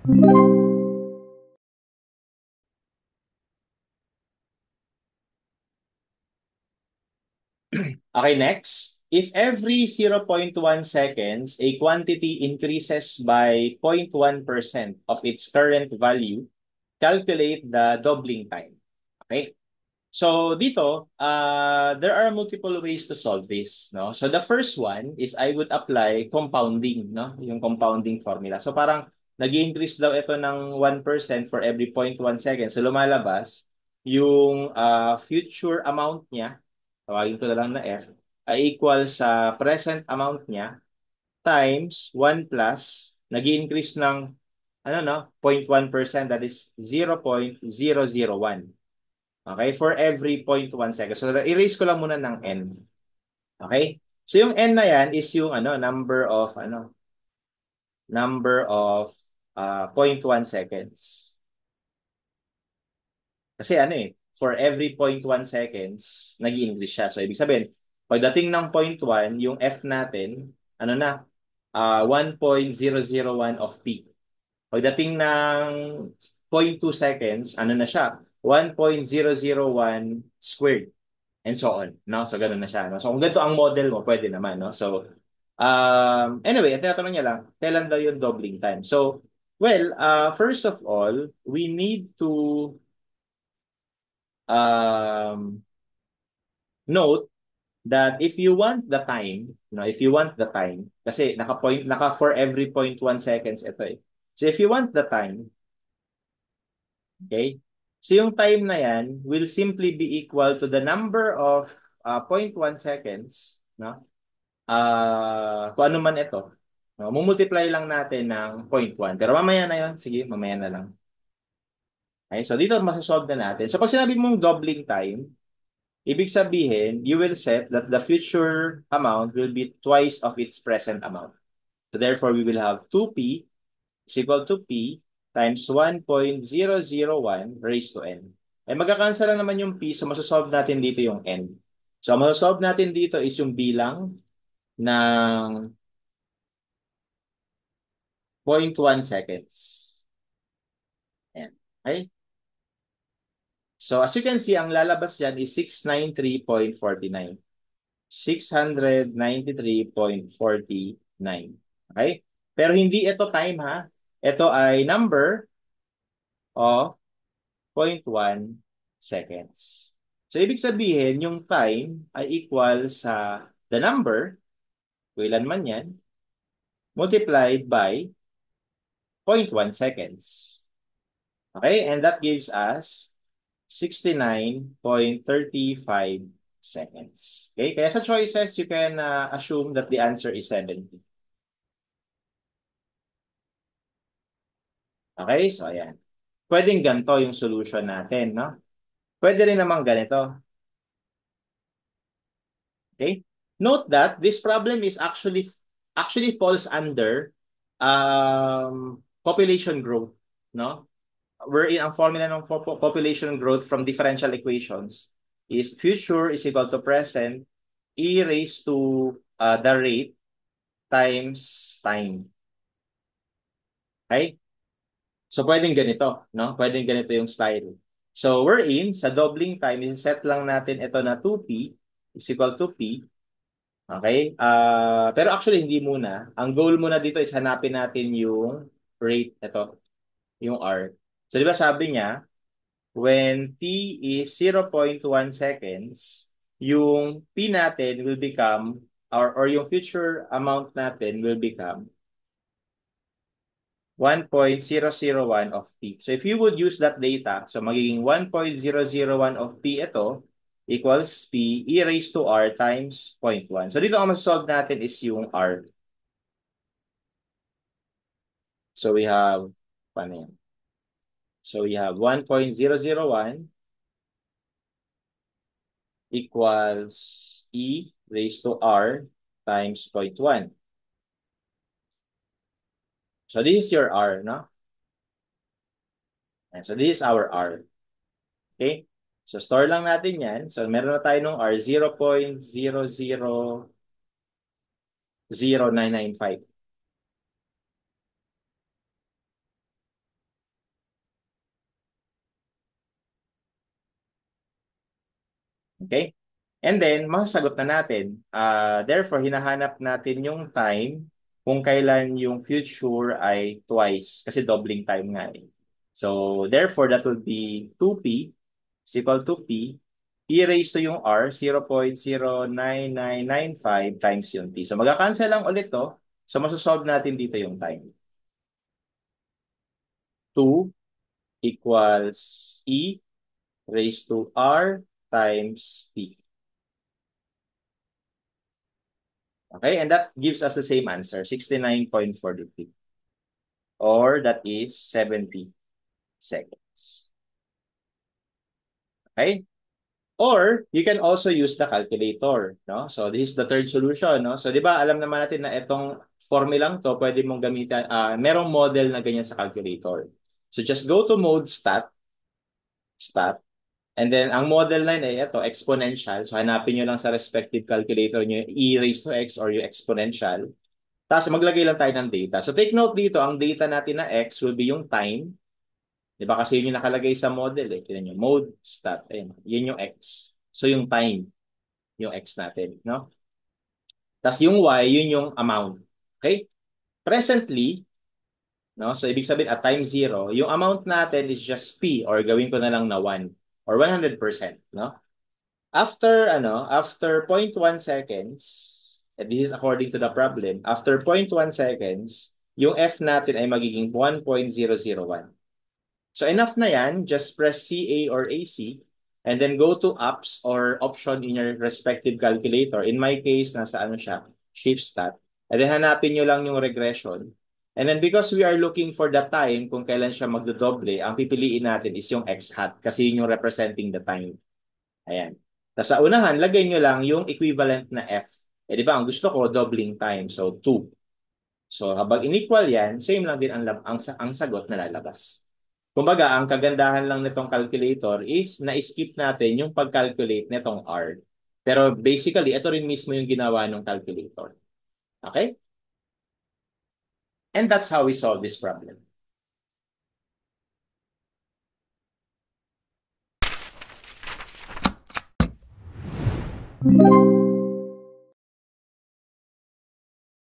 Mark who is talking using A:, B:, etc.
A: Okay, next. If every 0.1 seconds, a quantity increases by 0.1% of its current value, calculate the doubling time. Okay? So dito, there are multiple ways to solve this, no? So the first one is I would apply compounding, no? Yung compounding formula. So parang nag-increase daw ito ng 1% for every 0.1 seconds. So lumalabas yung future amount niya, tawagin ko na lang na F, ay equal sa present amount niya times 1 plus nag-increase ng ano no, 0.1%, that is 0.001. Okay? For every 0.1 seconds. So, erase ko lang muna ng n. Okay? So, yung n na yan is yung number of 0.1 seconds. Kasi for every 0.1 seconds, nag-i-increase siya. So, ibig sabihin, pagdating ng 0.1, yung f natin, 1.001 of p. Pagdating ng 0.2 seconds, na siya? 1.001 squared. And so on, no? So, ganun na siya, no? So, kung ganito ang model mo, pwede naman, no? So, anyway, ang tinatanong niya lang, kailan daw yung doubling time? So, well, first of all, we need to note that if you want the time, no, if you want the time, kasi naka for every 0.1 seconds ito eh. So, if you want the time, okay, so yung time na yan will simply be equal to the number of 0.1 seconds, no? Kung ano man ito. No, mumultiply lang natin ng 0.1. Pero mamaya na yon. Sige, mamaya na lang. Okay, so dito masasolve na natin. So pag sinabi mong doubling time, ibig sabihin, you will set that the future amount will be twice of its present amount. So therefore, we will have 2p is equal to p times 1.001 raised to n. Ay magkakansel lang naman yung p, so masasolve natin dito yung n. So masasolve natin dito is yung bilang ng 0.1 seconds. Ayan. Okay? So, as you can see, ang lalabas dyan is 693.49. 693.49. Okay? Pero hindi ito time, ha? Ito ay number of 0.1 seconds. So, ibig sabihin, yung time ay equal sa the number, kailan man yan, multiplied by 0.1 seconds. Okay? And that gives us 69.35 seconds. Okay? Kaya sa choices, you can assume that the answer is 70. Okay? So, ayan. Pwedeng ganito yung solution natin, no? Pwede rin naman ganito. Okay? Note that this problem is actually falls under population growth, no? Wherein ang formula ng population growth from differential equations is future is equal to present e raised to the rate times time. Okay? So, pwedeng ganito, no? Pwedeng ganito yung style. So, we're in, sa doubling time, set lang natin ito na 2p is equal to p. Okay? Pero actually, hindi muna. Ang goal muna dito is hanapin natin yung rate, ito, yung r. So, di ba sabi niya, when t is 0.1 seconds, yung p natin will become, or yung future amount natin will become 1.001 of p. So if you would use that data, so magiging 1.001 of p ito equals p e raised to r times 0.1. So dito ang masasolve natin is yung r. So we have, paano yan? So we have 1.001 equals e raised to r times 0.1. So this is your r, no? And so this is our r. Okay? So store lang natin yan. So meron na tayo ng r 0.00995. Okay? And then, masasagot na natin. Therefore, hinahanap natin yung time kung kailan yung future ay twice. Kasi doubling time nga eh. So, therefore, that will be 2p is equal to p. P raised to yung r, 0.09995 times yung t. So, magka-cancel lang ulit to. So, masasolve natin dito yung time. 2 equals e raised to r times t. Okay, and that gives us the same answer, 69.43. Or that is 70 seconds. Okay? Or you can also use the calculator, no? So this is the third solution, no? So 'di ba, alam naman natin na itong formulang to, pwede mong gamitan, merong model na ganyan sa calculator. So just go to mode stat, and then ang model line ay ito, exponential. So hanapin nyo lang sa respective calculator nyo, e raised to x or yung exponential. Tapos maglagay lang tayo ng data. So take note dito, ang data natin na x will be yung time. Di ba kasi yun yung nakalagay sa model eh. Tignan nyo, mode, stat. Ayun, yun yung x. So yung time, yung x natin. No? Tapos yung y, yun yung amount. Okay? Presently, no? So ibig sabihin at time 0, yung amount natin is just p or gawin ko na lang na 1 or 100%. No? After 0.1 seconds, and this is according to the problem, after 0.1 seconds, yung f natin ay magiging 1.001. So enough na yan, just press CA or AC, and then go to apps or option in your respective calculator. In my case, nasa ano siya, ShiftStat. And then hanapin nyo lang yung regression. And then because we are looking for the time kung kailan siya magdodoble, ang pipiliin natin is yung x hat kasi yun yung representing the time. Ayan. Tapos sa unahan, lagay nyo lang yung equivalent na f. Eh di ba, ang gusto ko, doubling time. So, 2. So, habang inequal yan, same lang din ang sagot na lalabas. Kumbaga, ang kagandahan lang nitong calculator is na-skip natin yung pag-calculate nitong R. Pero basically, ito rin mismo yung ginawa ng calculator. Okay? And that's how we solve this problem.